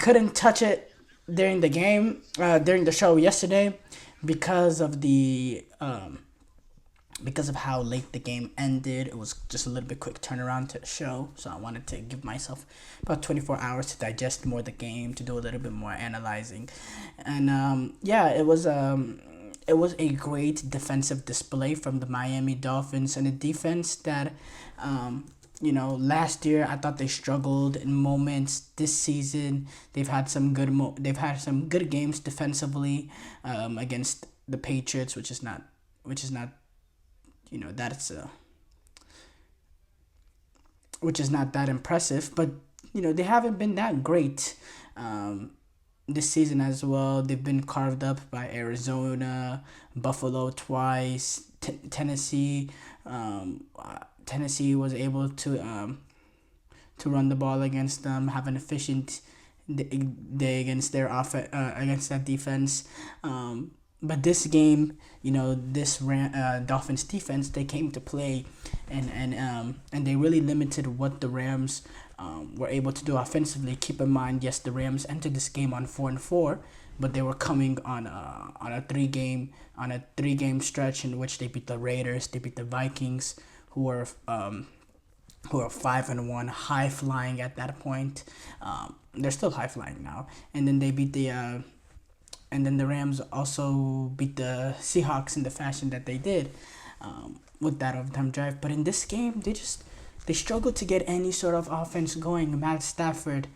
couldn't touch it during the game, during the show yesterday, because of the because of how late the game ended. It was just a little bit quick turnaround to the show, so I wanted to give myself about 24 hours to digest more the game, to do a little bit more analyzing, and yeah, it was a great defensive display from the Miami Dolphins, and a defense that last year I thought they struggled in moments. This season, they've had some good games defensively, against the Patriots, which is not that's which is not that impressive, but they haven't been that great this season as well. They've been carved up by Arizona, Buffalo twice, Tennessee. Tennessee was able to run the ball against them, have an efficient day against against that defense. But this game, this Dolphins defense, they came to play, and they really limited what the Rams were able to do offensively. Keep in mind, yes, the Rams entered this game on 4-4, but they were coming on a three game stretch in which they beat the Raiders, they beat the Vikings, who are 5-1, high flying at that point. They're still high flying now, and then they beat the Rams also beat the Seahawks in the fashion that they did, with that overtime drive. But in this game, they struggled to get any sort of offense going. Matt Stafford,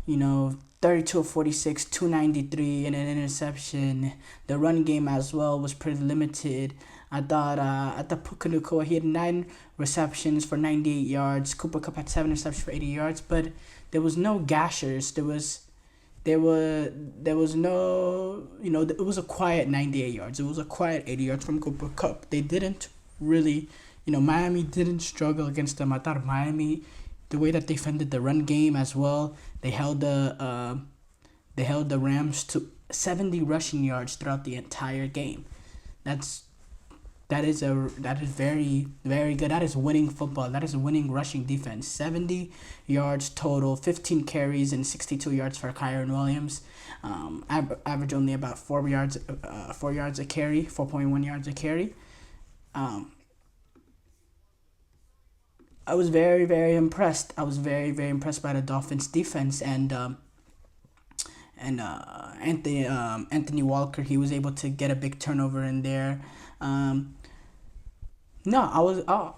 32 of 46, 293, and an interception. The run game as well was pretty limited. I thought Puka Nacua, he had 9 receptions for 98 yards. Cooper Cup had 7 receptions for 80 yards, but there was no gashers. There was no, it was a quiet 98 yards. It was a quiet 80 yards from Cooper Cup. They didn't really, Miami didn't struggle against them. I thought Miami, the way that they defended the run game as well, they held the Rams to 70 rushing yards throughout the entire game. That's that is very, very good. That is winning football. That is winning rushing defense. 70 yards total, 15 carries and 62 yards for Kyron Williams. Average only about 4 yards a carry, 4.1 yards a carry. Um, I was very, very impressed. I was very, very impressed by the Dolphins defense, and Anthony Walker. He was able to get a big turnover in there. Um, No, I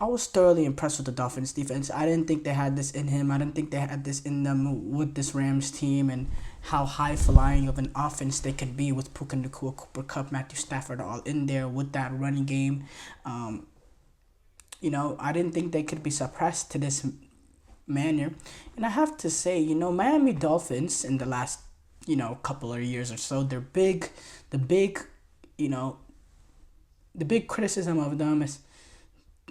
was thoroughly impressed with the Dolphins defense. I didn't think they had this in him. I didn't think they had this in them with this Rams team, and how high flying of an offense they could be with Puka Nacua, Cooper Cup, Matthew Stafford all in there with that running game. Um, I didn't think they could be suppressed to this manner. And I have to say, Miami Dolphins in the last, couple of years or so, the big, you know, the big criticism of them is,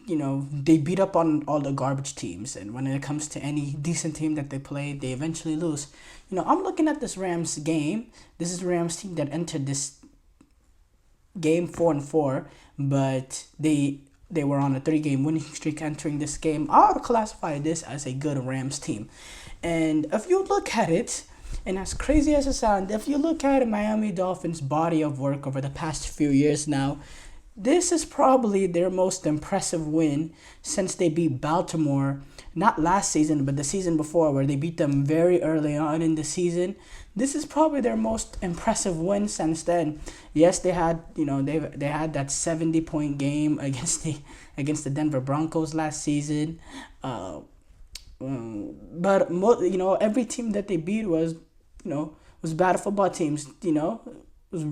they beat up on all the garbage teams, and when it comes to any decent team that they play, they eventually lose. I'm looking at this Rams game. This is the Rams team that entered this game 4-4, but they were on a 3 game winning streak entering this game. I would classify this as a good Rams team. And if you look at it, and as crazy as it sounds, if you look at Miami Dolphins' body of work over the past few years now, this is probably their most impressive win since they beat Baltimore, not last season, but the season before, where they beat them very early on in the season. This is probably their most impressive win since then. Yes, they had they had that 70-point game against the Denver Broncos last season, but every team that they beat was bad football teams. Was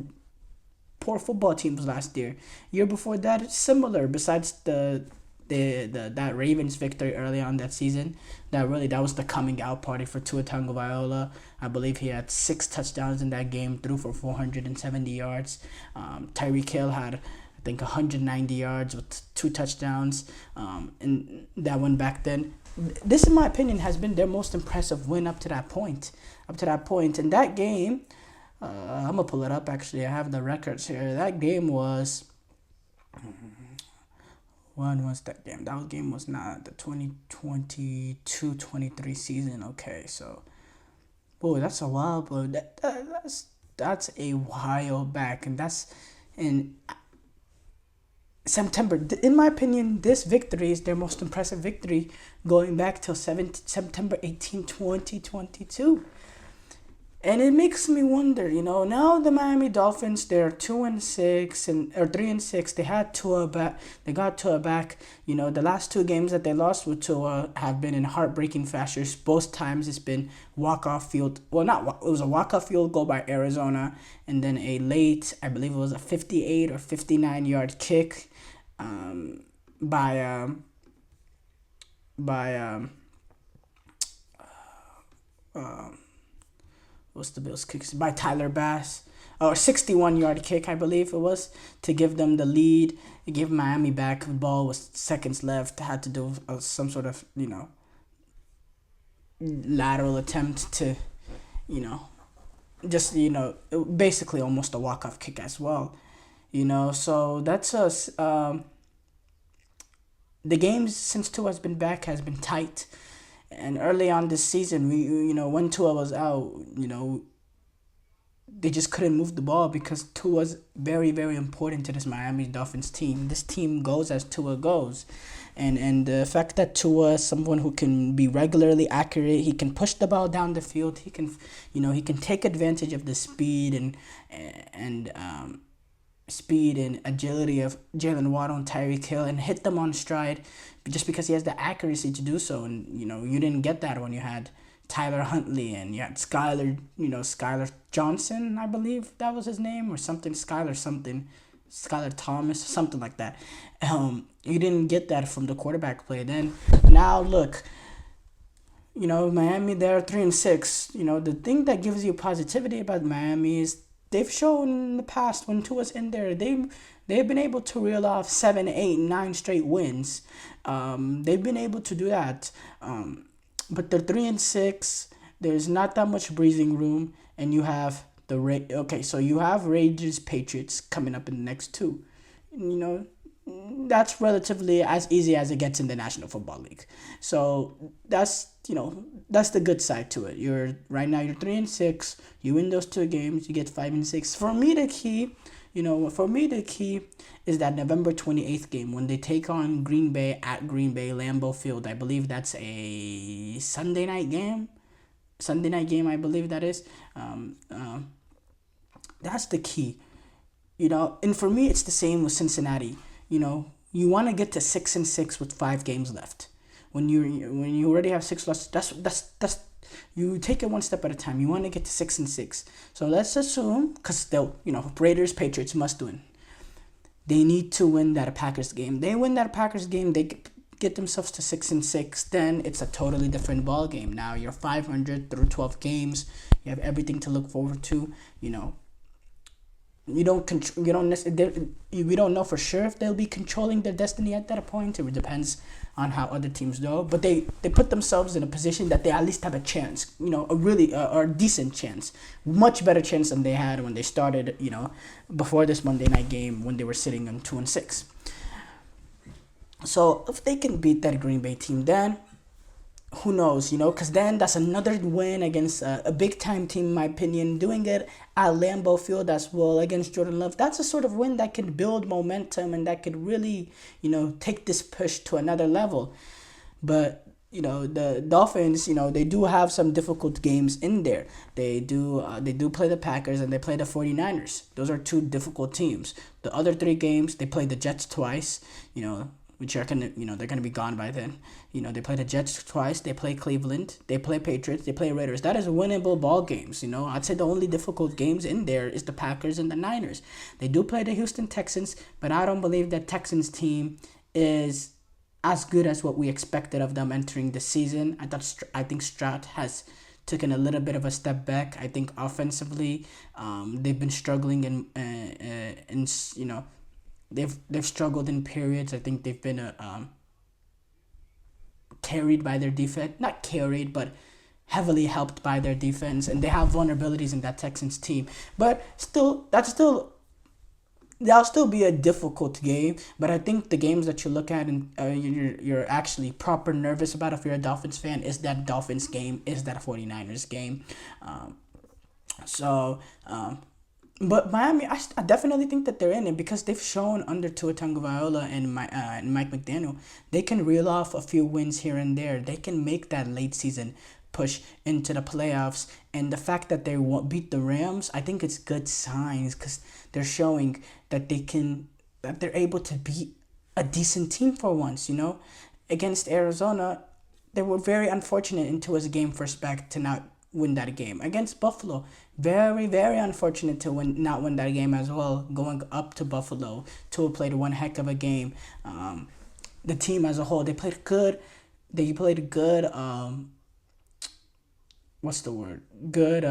poor football teams last year. Year before that, it's similar. Besides the that Ravens victory early on that season, that was the coming out party for Tua Tagovailoa. I believe he had 6 touchdowns in that game, threw for 470 yards. Tyreek Hill had, I think, 190 yards with 2 touchdowns. And that one back then. This, in my opinion, has been their most impressive win up to that point. And that game, I'm gonna pull it up. Actually, I have the records here. That game was, when was that game? That game was not the 2022-23 season. Okay, so Boy, that's a while, but that's a while back, and that's in September. In my opinion, this victory is their most impressive victory going back till September 18, 2022. And it makes me wonder, now the Miami Dolphins, they're 2-6 and or 3-6. They had Tua back. They got Tua back. The last two games that they lost with Tua have been in heartbreaking fashions. Both times it's been walk off field. Well, it was a walk off field goal by Arizona, and then a late, I believe it was a 58 or 59 yard kick, by by what's the Bills kick, by Tyler Bass, or 61 yard kick, I believe it was, to give them the lead. It gave Miami back the ball with seconds left. Had to do some sort of lateral attempt to you know just basically almost a walk off kick as well. So that's us. The games since Tua has been back has been tight, and early on this season, we when Tua was out, they just couldn't move the ball because Tua's very, very important to this Miami Dolphins team. This team goes as Tua goes. And the fact that Tua is someone who can be regularly accurate, he can push the ball down the field, he can take advantage of the and speed and agility of Jalen Waddle and Tyreek Hill and hit them on stride just because he has the accuracy to do so. And, you didn't get that when you had Tyler Huntley and you had Skylar Johnson, I believe that was his name, or something, Skylar Thomas, something like that. You didn't get that from the quarterback play. Then now look, Miami, they're 3-6. The thing that gives you positivity about Miami is they've shown in the past when Tua's in there, they've been able to reel off 7, 8, 9 straight wins. They've been able to do that. But they're 3-6. There's not that much breathing room, and you have so you have Raiders, Patriots coming up in the next two. That's relatively as easy as it gets in the National Football League. So that's the good side to it. Right now you're 3-6. You win those two games, you get 5-6. For me, the key is that November 28th game when they take on Green Bay at Green Bay Lambeau Field. I believe that's a Sunday night game. I believe that is. That's the key. And for me, it's the same with Cincinnati. You want to get to 6-6 with 5 games left. When you already have 6 losses, that's you take it one step at a time. You want to get to 6-6. So let's assume, because they'll Raiders, Patriots must win. They need to win that Packers game. They win that Packers game, they get themselves to 6-6. Then it's a totally different ball game. Now you're 500 through 12 games. You have everything to look forward to. We don't know for sure if they'll be controlling their destiny at that point. It depends on how other teams go. But they put themselves in a position that they at least have a chance. A really or a decent chance, much better chance than they had when they started. Before this Monday night game when they were sitting on 2-6. So if they can beat that Green Bay team, then who knows, because then that's another win against a big-time team, in my opinion. Doing it at Lambeau Field as well against Jordan Love, that's a sort of win that can build momentum and that could really, take this push to another level. But, the Dolphins, they do have some difficult games in there. They do play the Packers and they play the 49ers. Those are two difficult teams. The other 3 games, they play the Jets twice, which are they're gonna be gone by then. They play the Jets twice, they play Cleveland, they play Patriots, they play Raiders. That is winnable ball games. I'd say the only difficult games in there is the Packers and the Niners. They do play the Houston Texans, but I don't believe that Texans team is as good as what we expected of them entering the season. I think Stroud has taken a little bit of a step back. I think offensively, they've been struggling in They've struggled in periods. I think they've been carried by their defense. Not carried, but heavily helped by their defense. And they have vulnerabilities in that Texans team. But still, that's still that'll still be a difficult game, but I think the games that you look at and you're actually proper nervous about if you're a Dolphins fan is that Dolphins game, is that 49ers game. Um, so, but Miami, I definitely think that they're in it because they've shown under Tua Tagovailoa and Mike McDaniel, they can reel off a few wins here and there. They can make that late season push into the playoffs, and the fact that they won't beat the Rams, I think it's good signs because they're showing that they're able to beat a decent team for once. Against Arizona, they were very unfortunate in Tua's game first back to not win that game. Against Buffalo, very, very unfortunate to not win that game as well. Going up to Buffalo, Tua played one heck of a game. The team as a whole, they played good. They played good. What's the word? Good.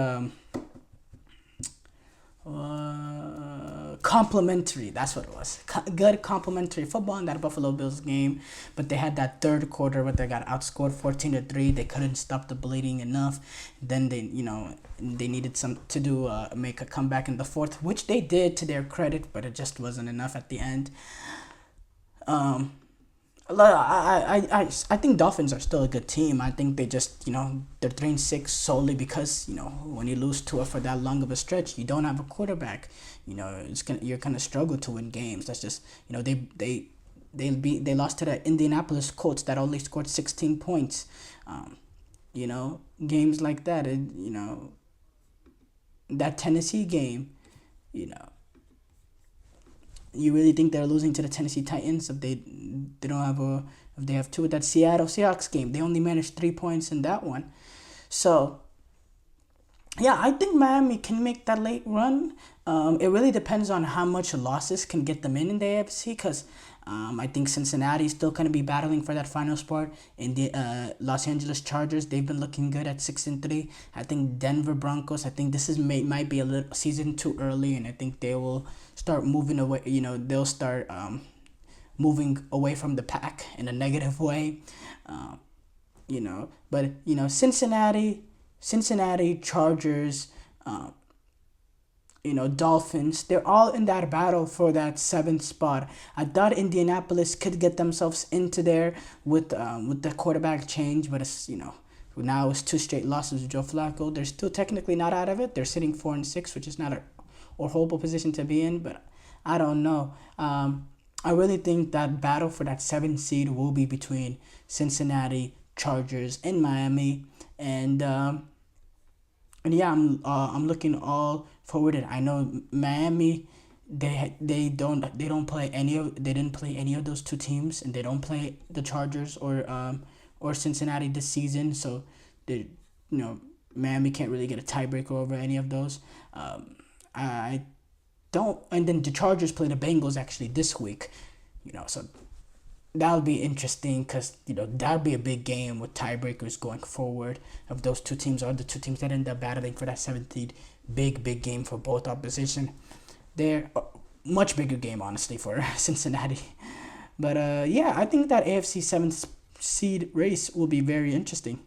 Complimentary. That's what it was. Good complimentary football in that Buffalo Bills game, but they had that third quarter where they got outscored 14-3. They couldn't stop the bleeding enough. Then they needed some to do make a comeback in the fourth, which they did to their credit, but it just wasn't enough at the end. I think Dolphins are still a good team. I think they just, they're 3-6 solely because, when you lose to it for that long of a stretch, you don't have a quarterback. You're gonna struggle to win games. That's just, they lost to the Indianapolis Colts that only scored 16 points. Games like that, that Tennessee game, you really think they're losing to the Tennessee Titans if they have two at that Seattle Seahawks game? They only managed 3 points in that one. So yeah, I think Miami can make that late run. It really depends on how much losses can get them in the AFC because I think Cincinnati is still going to be battling for that final spot. In the Los Angeles Chargers, they've been looking good at 6-3. I think Denver Broncos, I think this might be a little season too early, and I think they will start moving away. They'll start moving away from the pack in a negative way. But Cincinnati, Chargers, Dolphins, they're all in that battle for that 7th spot. I thought Indianapolis could get themselves into there with the quarterback change, but it's, now it's 2 straight losses with Joe Flacco. They're still technically not out of it. They're sitting 4-6, which is not a horrible position to be in, but I don't know. I really think that battle for that 7th seed will be between Cincinnati, Chargers, and Miami, and yeah, I'm looking all forward. And I know Miami, they didn't play any of those two teams, and they don't play the Chargers or Cincinnati this season. So Miami can't really get a tiebreaker over any of those. I don't, and then the Chargers play the Bengals actually this week. So that'll be interesting because that'll be a big game with tiebreakers going forward. If those two teams are the two teams that end up battling for that 7th seed, big game for both opposition. They're a much bigger game honestly for Cincinnati. But yeah, I think that AFC 7th seed race will be very interesting.